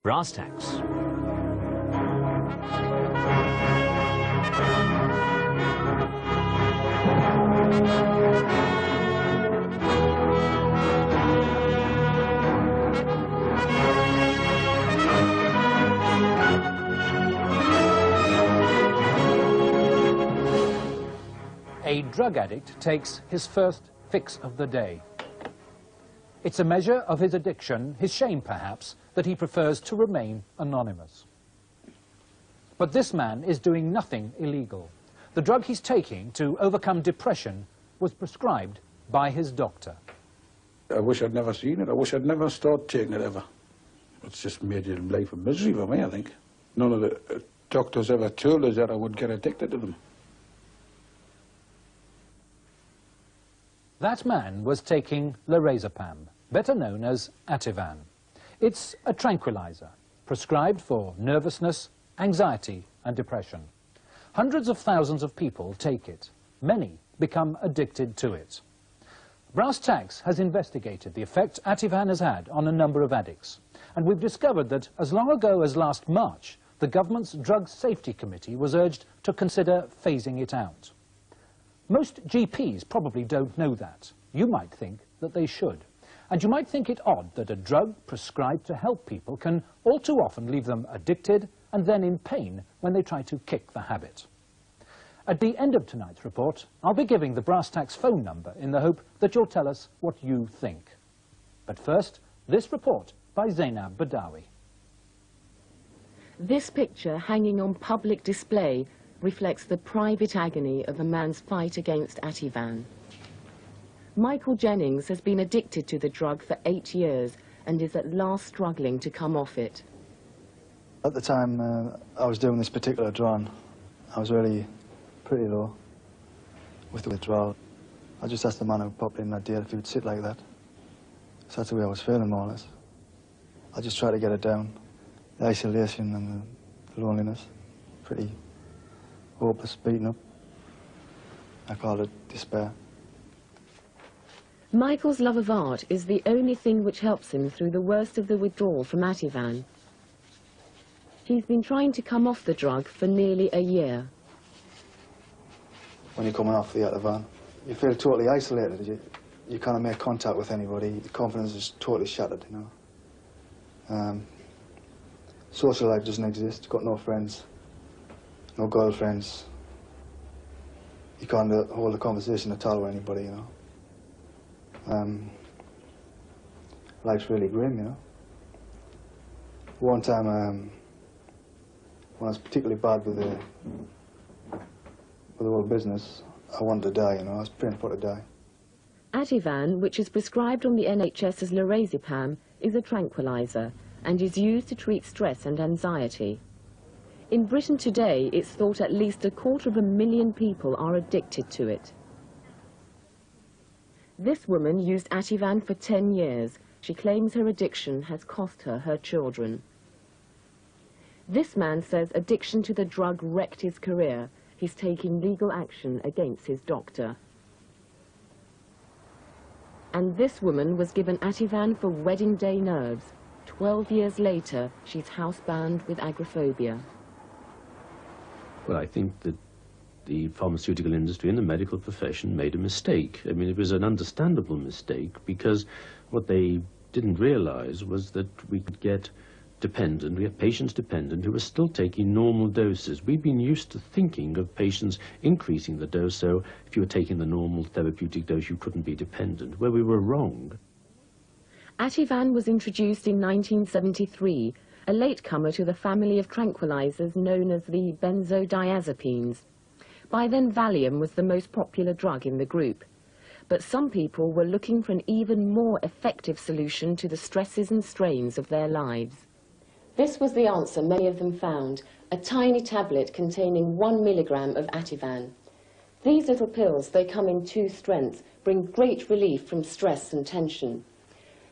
Brass tacks. A drug addict takes his first fix of the day. It's a measure of his addiction, his shame perhaps, that he prefers to remain anonymous. But this man is doing nothing illegal. The drug he's taking to overcome depression was prescribed by his doctor. I wish I'd never seen it. I wish I'd never started taking it ever. It's just made your life a misery for me, I think. None of the doctors ever told us that I would get addicted to them. That man was taking lorazepam, better known as Ativan. It's a tranquilizer, prescribed for nervousness, anxiety and depression. Hundreds of thousands of people take it. Many become addicted to it. Brass Tacks has investigated the effect Ativan has had on a number of addicts. And we've discovered that as long ago as last March, the government's Drug Safety Committee was urged to consider phasing it out. Most GPs probably don't know that. You might think that they should. And you might think it odd that a drug prescribed to help people can all too often leave them addicted and then in pain when they try to kick the habit. At the end of tonight's report, I'll be giving the Brass Tacks phone number in the hope that you'll tell us what you think. But first, this report by Zainab Badawi. This picture hanging on public display reflects the private agony of a man's fight against Ativan. Michael Jennings has been addicted to the drug for 8 years and is at last struggling to come off it. At the time I was doing this particular drawing, I was really pretty low with the withdrawal. I just asked the man who popped in that day if he would sit like that. So that's the way I was feeling, more or less. I just tried to get it down. The isolation and the loneliness, pretty hopeless, beaten up. I called it despair. Michael's love of art is the only thing which helps him through the worst of the withdrawal from Ativan. He's been trying to come off the drug for nearly a year. When you're coming off the Ativan, you feel totally isolated. You can't make contact with anybody. Your confidence is totally shattered, you know. Social life doesn't exist. You've got no friends, no girlfriends. You can't hold a conversation at all with anybody, you know. Life's really grim, you know. One time, when I was particularly bad with the whole business, I wanted to die, you know. I was praying for to die. Ativan, which is prescribed on the NHS as lorazepam, is a tranquilizer and is used to treat stress and anxiety. In Britain today, it's thought at least 250,000 people are addicted to it. This woman used Ativan for 10 years. She claims her addiction has cost her her children. This man says addiction to the drug wrecked his career. He's taking legal action against his doctor. And this woman was given Ativan for wedding day nerves. 12 years later, she's housebound with agoraphobia. Well, I think that the pharmaceutical industry and the medical profession made a mistake. I mean, it was an understandable mistake because what they didn't realize was that we could get dependent, we have patients dependent who are still taking normal doses. We've been used to thinking of patients increasing the dose, so if you were taking the normal therapeutic dose, you couldn't be dependent, where we were wrong. Ativan was introduced in 1973, a latecomer to the family of tranquilizers known as the Benzodiazepines. By then, Valium was the most popular drug in the group. But some people were looking for an even more effective solution to the stresses and strains of their lives. This was the answer many of them found, a tiny tablet containing 1 milligram of Ativan. These little pills, they come in 2 strengths, bring great relief from stress and tension.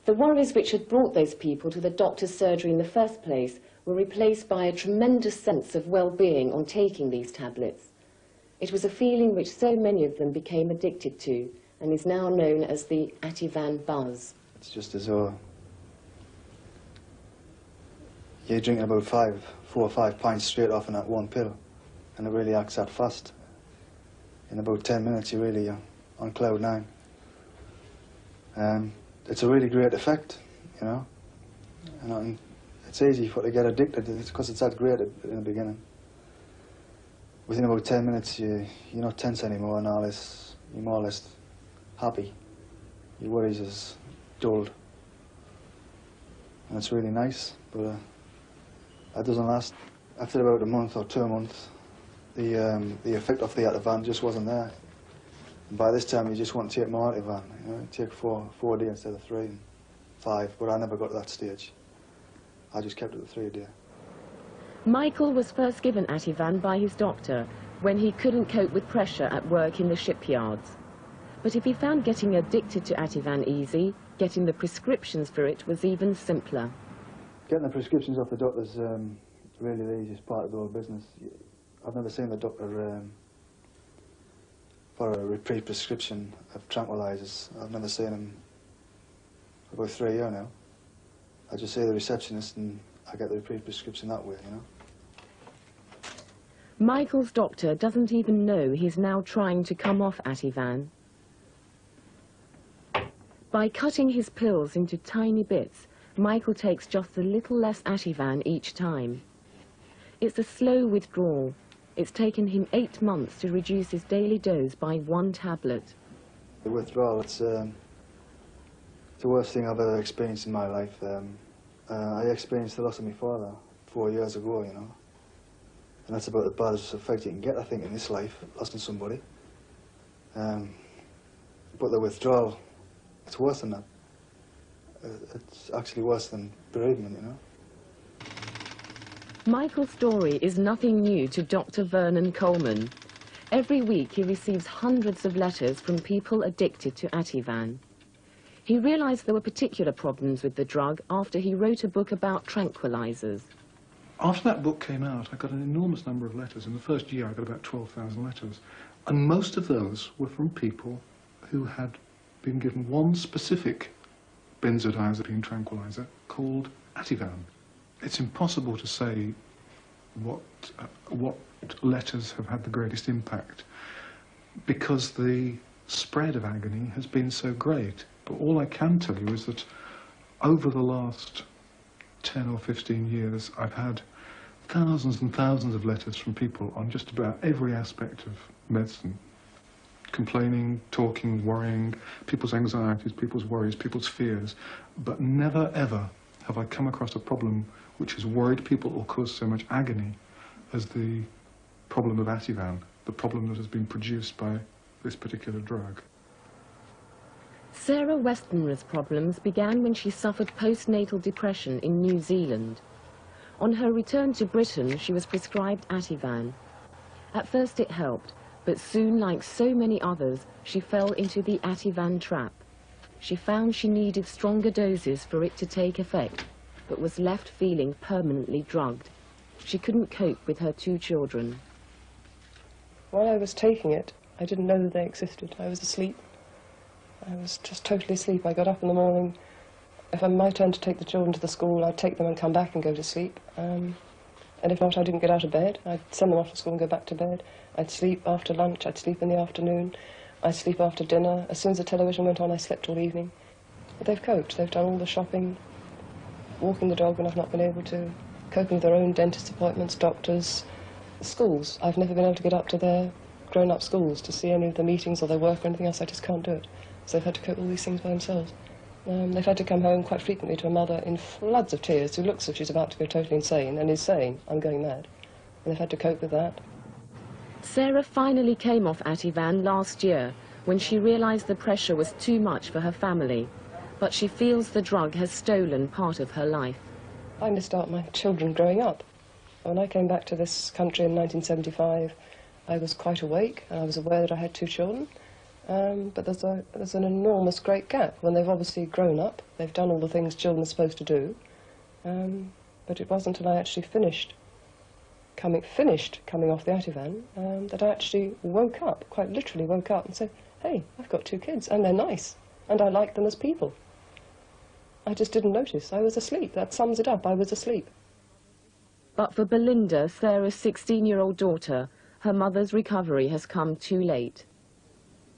The worries which had brought those people to the doctor's surgery in the first place were replaced by a tremendous sense of well-being on taking these tablets. It was a feeling which so many of them became addicted to and is now known as the Ativan buzz. It's just as though you're drinking about 4 or 5 pints straight off in that one pill, and it really acts that fast. In about 10 minutes, you're really on cloud 9. It's a really great effect, you know. And it's easy to get addicted because it's that great in the beginning. Within about 10 minutes, you're not tense anymore, and you're more or less happy. Your worries is dulled, and it's really nice. But that doesn't last. After about a month or 2 months, the effect of the Ativan just wasn't there. And by this time, you just want to take more Ativan. You know, take 4 a day instead of 3 and 5. But I never got to that stage. I just kept it at 3 a day. Michael was first given Ativan by his doctor when he couldn't cope with pressure at work in the shipyards. But if he found getting addicted to Ativan easy, getting the prescriptions for it was even simpler. Getting the prescriptions off the doctor's really the easiest part of the whole business. I've never seen the doctor for a repeat prescription of tranquilizers. I've never seen him for about 3 years now. I just see the receptionist and I get the repeat prescription that way, you know. Michael's doctor doesn't even know he's now trying to come off Ativan. By cutting his pills into tiny bits, Michael takes just a little less Ativan each time. It's a slow withdrawal. It's taken him 8 months to reduce his daily dose by 1 tablet. The withdrawal, it's the worst thing I've ever experienced in my life. I experienced the loss of my father 4 years ago, you know. And that's about the baddest effect you can get, I think, in this life, losing somebody. But the withdrawal, it's worse than that. It's actually worse than bereavement, you know. Michael's story is nothing new to Dr. Vernon Coleman. Every week he receives hundreds of letters from people addicted to Ativan. He realized there were particular problems with the drug after he wrote a book about tranquilizers. After that book came out, I got an enormous number of letters. In the first year, I got about 12,000 letters. And most of those were from people who had been given one specific benzodiazepine tranquilizer called Ativan. It's impossible to say what letters have had the greatest impact because the spread of agony has been so great. But all I can tell you is that over the last 10 or 15 years, I've had thousands and thousands of letters from people on just about every aspect of medicine. Complaining, talking, worrying, people's anxieties, people's worries, people's fears. But never, ever have I come across a problem which has worried people or caused so much agony as the problem of Ativan, the problem that has been produced by this particular drug. Sarah Westenra's problems began when she suffered postnatal depression in New Zealand. On her return to Britain, she was prescribed Ativan. At first it helped, but soon, like so many others, she fell into the Ativan trap. She found she needed stronger doses for it to take effect, but was left feeling permanently drugged. She couldn't cope with her 2 children. While I was taking it, I didn't know that they existed. I was asleep. I was just totally asleep. I got up in the morning. If it was my turn to take the children to the school, I'd take them and come back and go to sleep. And if not, I didn't get out of bed. I'd send them off to school and go back to bed. I'd sleep after lunch. I'd sleep in the afternoon. I'd sleep after dinner. As soon as the television went on, I slept all evening. But they've coped. They've done all the shopping, walking the dog when I've not been able to, coping with their own dentist appointments, doctors, schools. I've never been able to get up to their grown-up schools to see any of the meetings or their work or anything else. I just can't do it. So they've had to cope with all these things by themselves. They've had to come home quite frequently to a mother in floods of tears who looks as if she's about to go totally insane and is saying, "I'm going mad." And they've had to cope with that. Sarah finally came off Ativan last year when she realized the pressure was too much for her family, but she feels the drug has stolen part of her life. I missed out my children growing up. When I came back to this country in 1975, I was quite awake and I was aware that I had 2 children. But there's an enormous great gap when they've obviously grown up. They've done all the things children are supposed to do. But it wasn't until I actually finished coming off the Ativan that I actually woke up, quite literally woke up and said, "Hey, I've got 2 kids and they're nice and I like them as people." I just didn't notice. I was asleep. That sums it up. I was asleep. But for Belinda, Sarah's 16-year-old daughter, her mother's recovery has come too late.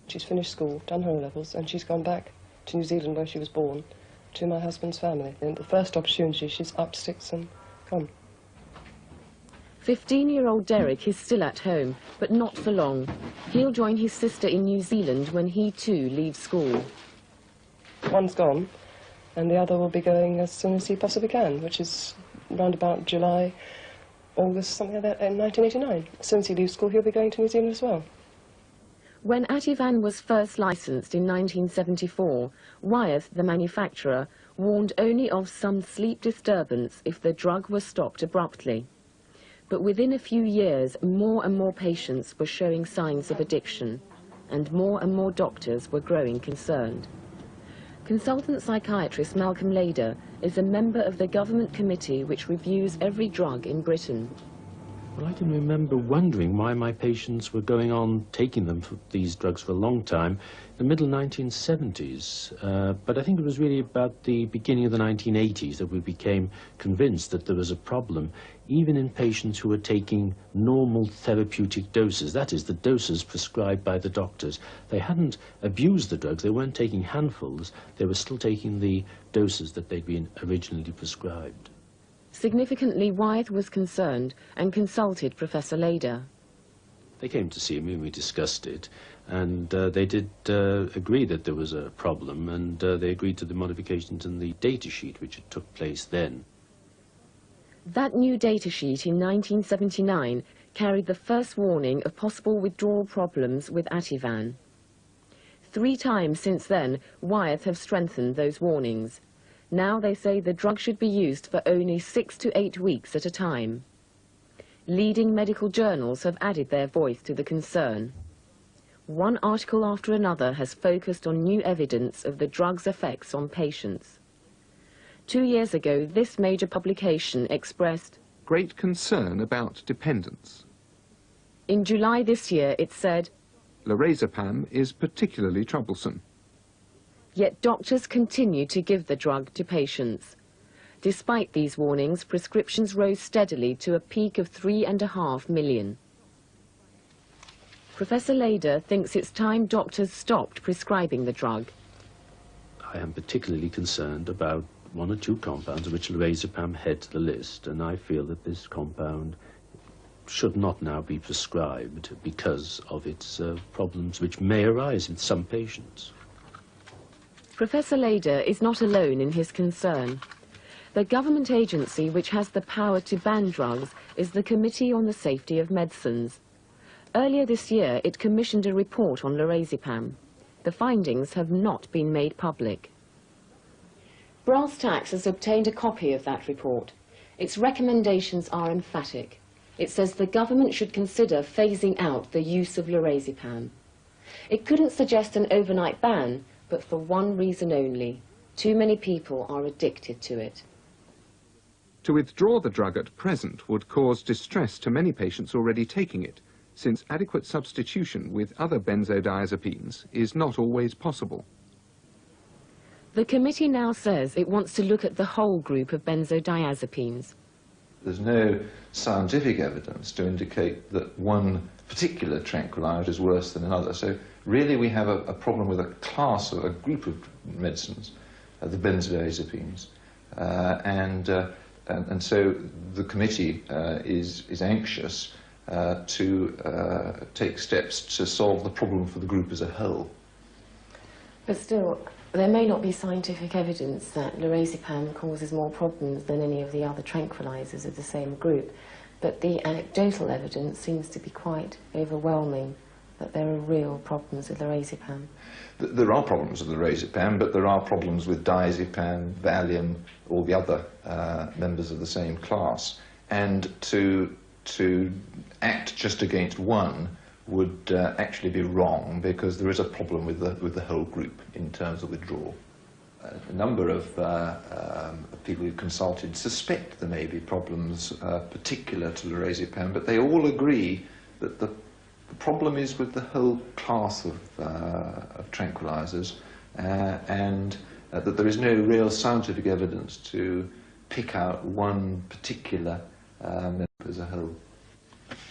She's finished school, done her O-levels, and she's gone back to New Zealand where she was born, to my husband's family. And the first opportunity, she's up sticks and gone. 15-year-old Derek is still at home, but not for long. He'll join his sister in New Zealand when he too leaves school. One's gone, and the other will be going as soon as he possibly can, which is round about July, August, something like that, in 1989. As soon as he leaves school, he'll be going to New Zealand as well. When Ativan was first licensed in 1974, Wyeth, the manufacturer, warned only of some sleep disturbance if the drug was stopped abruptly. But within a few years, more and more patients were showing signs of addiction, and more doctors were growing concerned. Consultant psychiatrist Malcolm Lader is a member of the government committee which reviews every drug in Britain. Well, I can remember wondering why my patients were going on taking these drugs for a long time, the middle 1970s. But I think it was really about the beginning of the 1980s that we became convinced that there was a problem, even in patients who were taking normal therapeutic doses, that is, the doses prescribed by the doctors. They hadn't abused the drugs, they weren't taking handfuls, they were still taking the doses that they'd been originally prescribed. Significantly, Wyeth was concerned and consulted Professor Lader. They came to see me and we discussed it, and they did agree that there was a problem, and they agreed to the modifications in the data sheet which had took place then. That new data sheet in 1979 carried the first warning of possible withdrawal problems with Ativan. 3 times since then, Wyeth have strengthened those warnings. Now they say the drug should be used for only 6 to 8 weeks at a time. Leading medical journals have added their voice to the concern. One article after another has focused on new evidence of the drug's effects on patients. 2 years ago, this major publication expressed great concern about dependence. In July this year, it said, Lorazepam is particularly troublesome. Yet doctors continue to give the drug to patients. Despite these warnings, prescriptions rose steadily to a peak of 3.5 million. Professor Lader thinks it's time doctors stopped prescribing the drug. I am particularly concerned about 1 or 2 compounds of which lorazepam heads the list, and I feel that this compound should not now be prescribed because of its problems which may arise in some patients. Professor Lader is not alone in his concern. The government agency which has the power to ban drugs is the Committee on the Safety of Medicines. Earlier this year, it commissioned a report on lorazepam. The findings have not been made public. Brass Tacks has obtained a copy of that report. Its recommendations are emphatic. It says the government should consider phasing out the use of lorazepam. It couldn't suggest an overnight ban, but for one reason only. Too many people are addicted to it. To withdraw the drug at present would cause distress to many patients already taking it, since adequate substitution with other benzodiazepines is not always possible. The committee now says it wants to look at the whole group of benzodiazepines. There's no scientific evidence to indicate that one particular tranquilizer is worse than another. So really we have a problem with a class, or a group of medicines, the benzodiazepines. And so the committee is anxious to take steps to solve the problem for the group as a whole. But still, there may not be scientific evidence that lorazepam causes more problems than any of the other tranquilizers of the same group, but the anecdotal evidence seems to be quite overwhelming that there are real problems with lorazepam. There are problems with lorazepam, but there are problems with diazepam, Valium, all the other members of the same class. And to act just against one would actually be wrong, because there is a problem with the whole group in terms of withdrawal. A number of people who consulted suspect there may be problems particular to lorazepam, but they all agree that the problem is with the whole class of tranquilizers, and that there is no real scientific evidence to pick out one particular as a whole.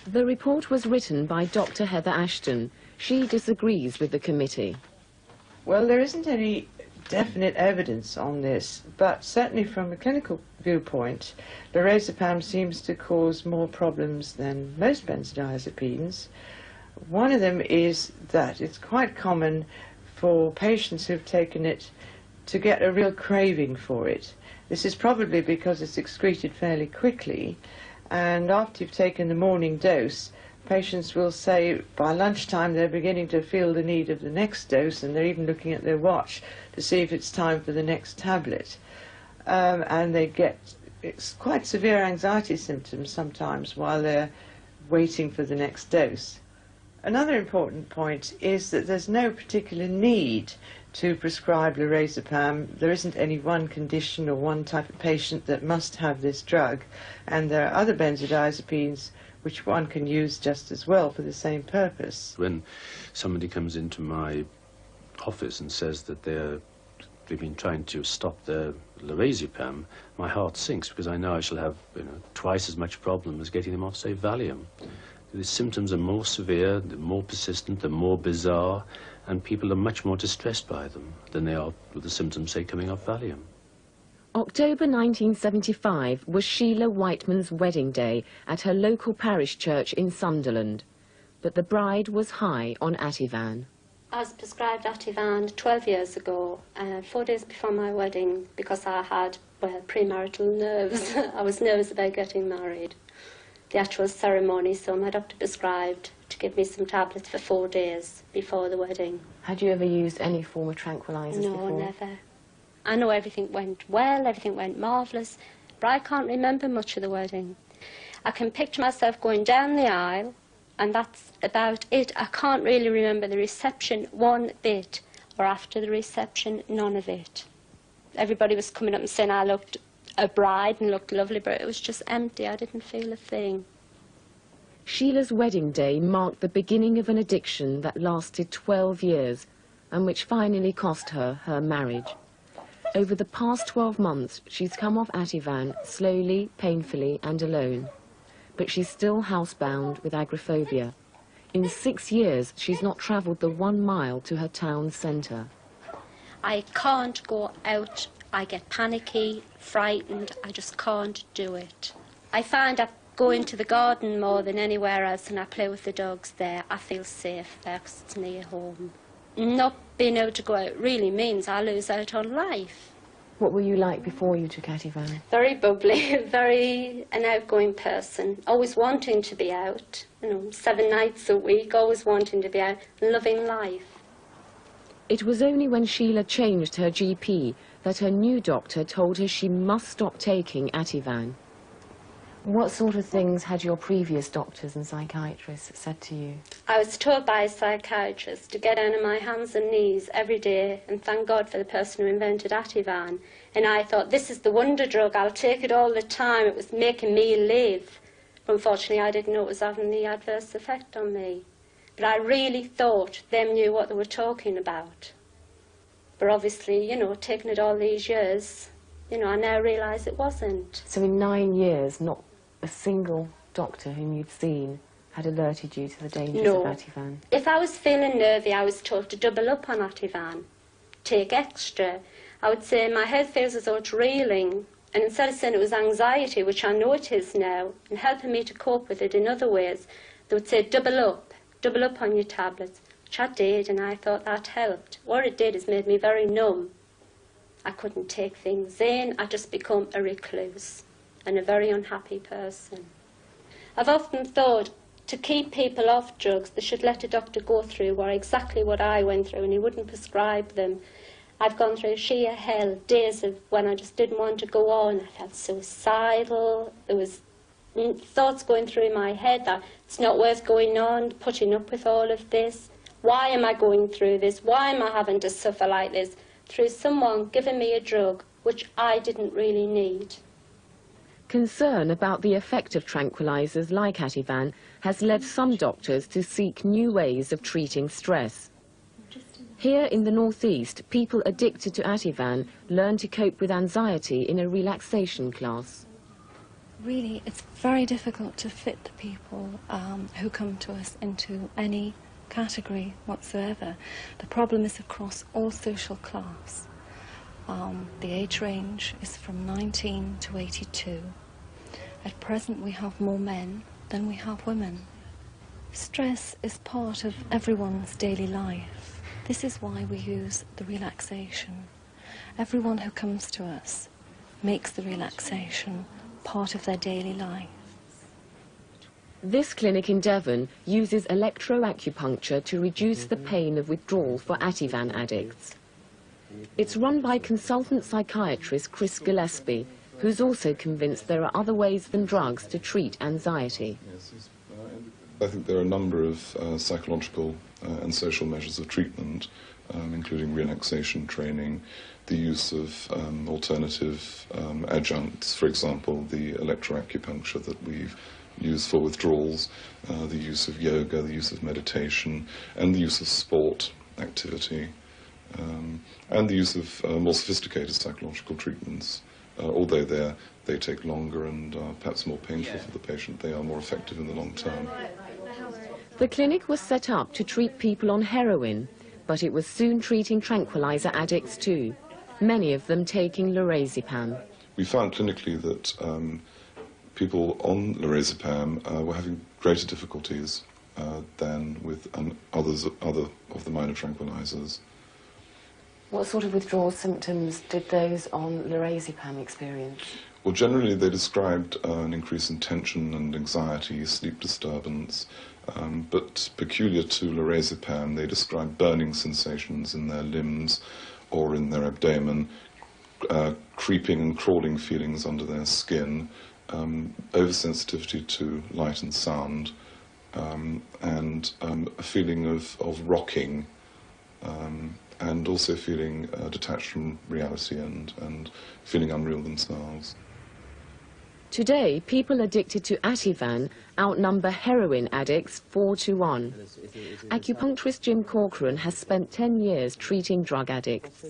The report was written by Dr. Heather Ashton. She disagrees with the committee. Well, there isn't any definite evidence on this, but certainly from a clinical viewpoint, lorazepam seems to cause more problems than most benzodiazepines. One of them is that it's quite common for patients who've taken it to get a real craving for it. This is probably because it's excreted fairly quickly, and after you've taken the morning dose, patients will say by lunchtime they're beginning to feel the need of the next dose, and they're even looking at their watch to see if it's time for the next tablet. And they get quite severe anxiety symptoms sometimes while they're waiting for the next dose. Another important point is that there's no particular need to prescribe lorazepam. There isn't any one condition or one type of patient that must have this drug, and there are other benzodiazepines which one can use just as well for the same purpose. When somebody comes into my office and says that they've been trying to stop their lorazepam, my heart sinks, because I know I shall have twice as much problem as getting them off, say, Valium. The symptoms are more severe, they're more persistent, they're more bizarre, and people are much more distressed by them than they are with the symptoms, say, coming off Valium. October 1975 was Sheila Whiteman's wedding day at her local parish church in Sunderland, but the bride was high on Ativan. I was prescribed Ativan 12 years ago, 4 days before my wedding, because I had, well, premarital nerves. I was nervous about getting married, the actual ceremony, so my doctor prescribed to give me some tablets for 4 days before the wedding. Had you ever used any form of tranquilizers before? No, never. I know everything went well, everything went marvellous, but I can't remember much of the wedding. I can picture myself going down the aisle, and that's about it. I can't really remember the reception one bit, or after the reception, none of it. Everybody was coming up and saying I looked a bride and looked lovely, but it was just empty. I didn't feel a thing. Sheila's wedding day marked the beginning of an addiction that lasted 12 years and which finally cost her her marriage. Over the past 12 months, she's come off Ativan slowly, painfully and alone. But she's still housebound with agoraphobia. In 6 years, she's not travelled the 1 mile to her town centre. I can't go out. I get panicky, frightened. I just can't do it. I find I go into the garden more than anywhere else, and I play with the dogs there. I feel safe there because it's near home. Not being able to go out really means I lose out on life. What were you like before you took Ativan? Very bubbly, very an outgoing person, always wanting to be out, 7 nights a week, always wanting to be out, loving life. It was only when Sheila changed her GP that her new doctor told her she must stop taking Ativan. What sort of things had your previous doctors and psychiatrists said to you? I was told by a psychiatrist to get down on my hands and knees every day and thank God for the person who invented Ativan. And I thought, this is the wonder drug, I'll take it all the time. It was making me live. But unfortunately, I didn't know it was having the adverse effect on me. But I really thought them knew what they were talking about. But obviously, taking it all these years, I now realise it wasn't. So in 9 years, not a single doctor whom you'd seen had alerted you to the dangers of Ativan? If I was feeling nervy, I was told to double up on Ativan, take extra. I would say my head feels as though it's reeling, and instead of saying it was anxiety, which I know it is now, and helping me to cope with it in other ways, they would say double up on your tablets, which I did, and I thought that helped. What it did is made me very numb. I couldn't take things in, I just become a recluse and a very unhappy person. I've often thought to keep people off drugs, they should let a doctor go through exactly what I went through, and he wouldn't prescribe them. I've gone through sheer hell, days of when I just didn't want to go on. I felt suicidal. There was thoughts going through my head that it's not worth going on, putting up with all of this. Why am I going through this? Why am I having to suffer like this? Through someone giving me a drug which I didn't really need. Concern about the effect of tranquilizers like Ativan has led some doctors to seek new ways of treating stress. Here in the northeast, people addicted to Ativan learn to cope with anxiety in a relaxation class. Really, it's very difficult to fit the people who come to us into any category whatsoever. The problem is across all social class. The age range is from 19 to 82. At present we have more men than we have women. Stress is part of everyone's daily life. This is why we use the relaxation. Everyone who comes to us makes the relaxation part of their daily life. This clinic in Devon uses electroacupuncture to reduce the pain of withdrawal for Ativan addicts. It's run by consultant psychiatrist Chris Gillespie, who's also convinced there are other ways than drugs to treat anxiety. I think there are a number of psychological and social measures of treatment, including relaxation training, the use of alternative adjuncts, for example, the electroacupuncture that we've used for withdrawals, the use of yoga, the use of meditation, and the use of sport activity, and the use of more sophisticated psychological treatments. Although they take longer and are perhaps more painful for the patient, they are more effective in the long term. The clinic was set up to treat people on heroin, but it was soon treating tranquilizer addicts too, many of them taking lorazepam. We found clinically that people on lorazepam were having greater difficulties than with other of the minor tranquilizers. What sort of withdrawal symptoms did those on lorazepam experience? Well, generally they described an increase in tension and anxiety, sleep disturbance, but peculiar to lorazepam, they described burning sensations in their limbs or in their abdomen, creeping and crawling feelings under their skin, oversensitivity to light and sound, and a feeling of rocking, and also feeling detached from reality and feeling unreal themselves. Today, people addicted to Ativan outnumber heroin addicts 4 to 1. Acupuncturist Jim Corcoran has spent 10 years treating drug addicts.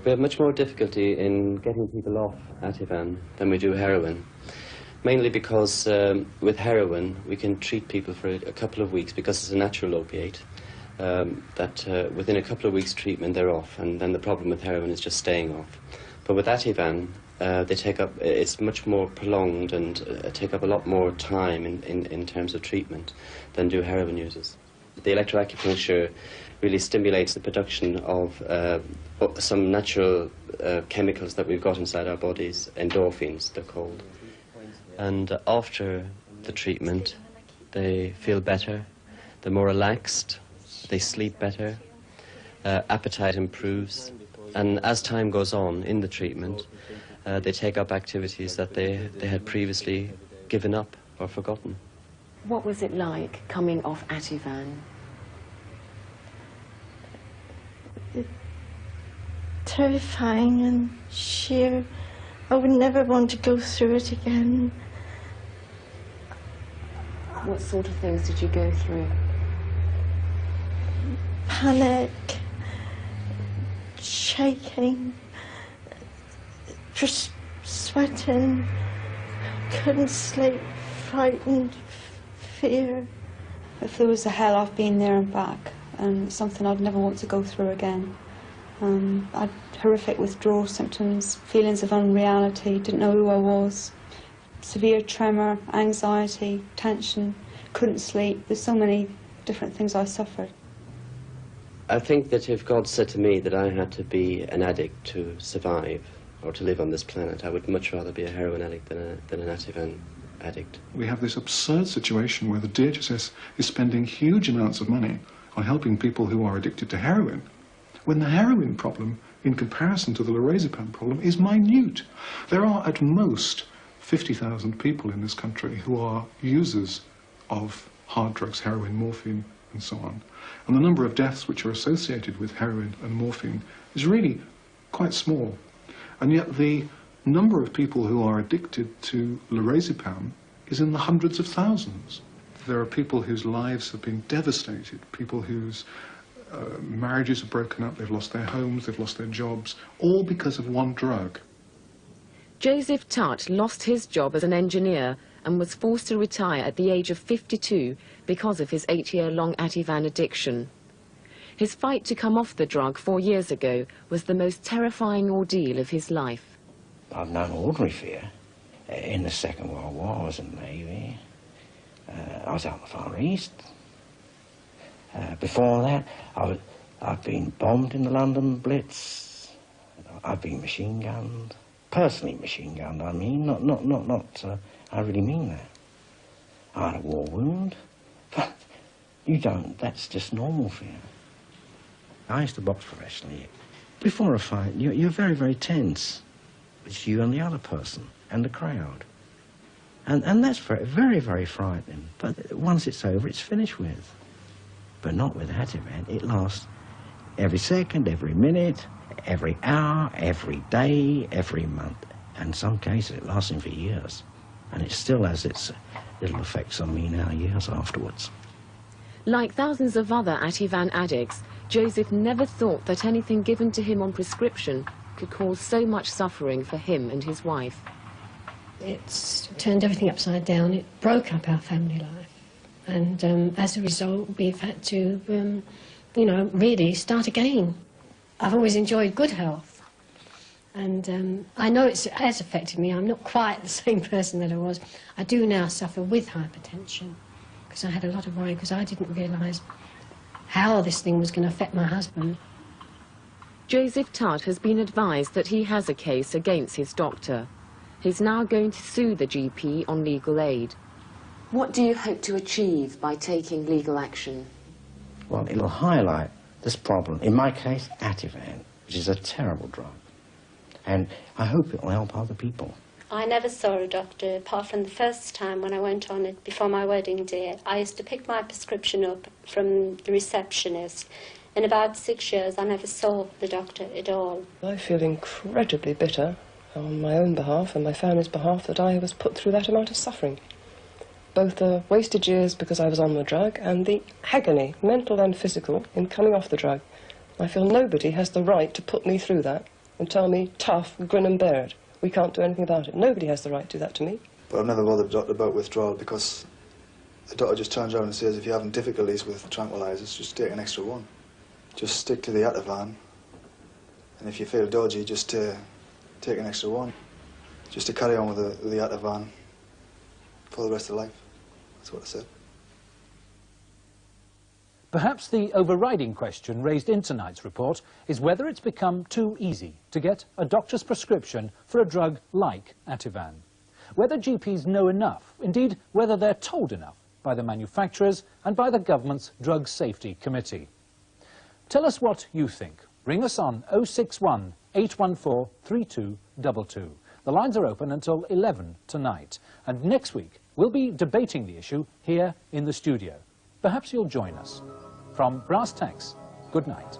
We have much more difficulty in getting people off Ativan than we do heroin, mainly because with heroin we can treat people for a couple of weeks because it's a natural opiate. That within a couple of weeks treatment they're off, and then the problem with heroin is just staying off. But with Ativan, it's much more prolonged and take up a lot more time in terms of treatment than do heroin users. The electroacupuncture really stimulates the production of some natural chemicals that we've got inside our bodies, endorphins they're called. And after the treatment they feel better, they're more relaxed, they sleep better, appetite improves, and as time goes on in the treatment, they take up activities that they had previously given up or forgotten. What was it like coming off Ativan? Terrifying and sheer. I would never want to go through it again. What sort of things did you go through? Panic, shaking, just sweating, couldn't sleep, frightened, fear. If there was a hell, I've been there and back, and something I'd never want to go through again. I had horrific withdrawal symptoms, feelings of unreality, didn't know who I was, severe tremor, anxiety, tension, couldn't sleep. There's so many different things I suffered. I think that if God said to me that I had to be an addict to survive or to live on this planet, I would much rather be a heroin addict than an Ativan addict. We have this absurd situation where the DHSS is spending huge amounts of money on helping people who are addicted to heroin, when the heroin problem, in comparison to the lorazepam problem, is minute. There are at most 50,000 people in this country who are users of hard drugs, heroin, morphine, and so on. And the number of deaths which are associated with heroin and morphine is really quite small. And yet the number of people who are addicted to lorazepam is in the hundreds of thousands. There are people whose lives have been devastated, people whose marriages are broken up, they've lost their homes, they've lost their jobs, all because of one drug. Joseph Tutt lost his job as an engineer and was forced to retire at the age of 52 because of his 8-year-long Ativan addiction. His fight to come off the drug 4 years ago was the most terrifying ordeal of his life. I've known ordinary fear. In the Second World War, I was in the Navy. I was out in the Far East. Before that, I've been bombed in the London Blitz. I've been machine gunned. Personally machine gunned, I mean, I really mean that. I had a war wound. But you don't, that's just normal fear. I used to box professionally. Before a fight, you're very, very tense. It's you and the other person and the crowd. And that's very, very frightening. But once it's over, it's finished with. But not with Ativan. It lasts every second, every minute, every hour, every day, every month. And in some cases, it lasts for years. And it still has its little effects on me now, years afterwards. Like thousands of other Ativan addicts, Joseph never thought that anything given to him on prescription could cause so much suffering for him and his wife. It's turned everything upside down. It broke up our family life. And as a result, we've had to, you know, really start again. I've always enjoyed good health. And I know it has affected me. I'm not quite the same person that I was. I do now suffer with hypertension because I had a lot of worry because I didn't realise how this thing was going to affect my husband. Joseph Tutt has been advised that he has a case against his doctor. He's now going to sue the GP on legal aid. What do you hope to achieve by taking legal action? Well, it'll highlight this problem. In my case, Ativan, which is a terrible drug. And I hope it will help other people. I never saw a doctor apart from the first time when I went on it before my wedding day. I used to pick my prescription up from the receptionist. In about 6 years, I never saw the doctor at all. I feel incredibly bitter on my own behalf and my family's behalf that I was put through that amount of suffering. Both the wasted years because I was on the drug and the agony, mental and physical, in coming off the drug. I feel nobody has the right to put me through that and tell me, tough, grin and bear it. We can't do anything about it. Nobody has the right to do that to me. But I've never bothered the doctor about withdrawal because the doctor just turns around and says if you're having difficulties with tranquilizers, just take an extra one. Just stick to the Ativan. And if you feel dodgy, just take an extra one. Just to carry on with the Ativan for the rest of life. That's what I said. Perhaps the overriding question raised in tonight's report is whether it's become too easy to get a doctor's prescription for a drug like Ativan. Whether GPs know enough, indeed whether they're told enough by the manufacturers and by the government's Drug Safety Committee. Tell us what you think. Ring us on 061 814 3222. The lines are open until 11 tonight. And next week, we'll be debating the issue here in the studio. Perhaps you'll join us. From Brass Tacks, good night.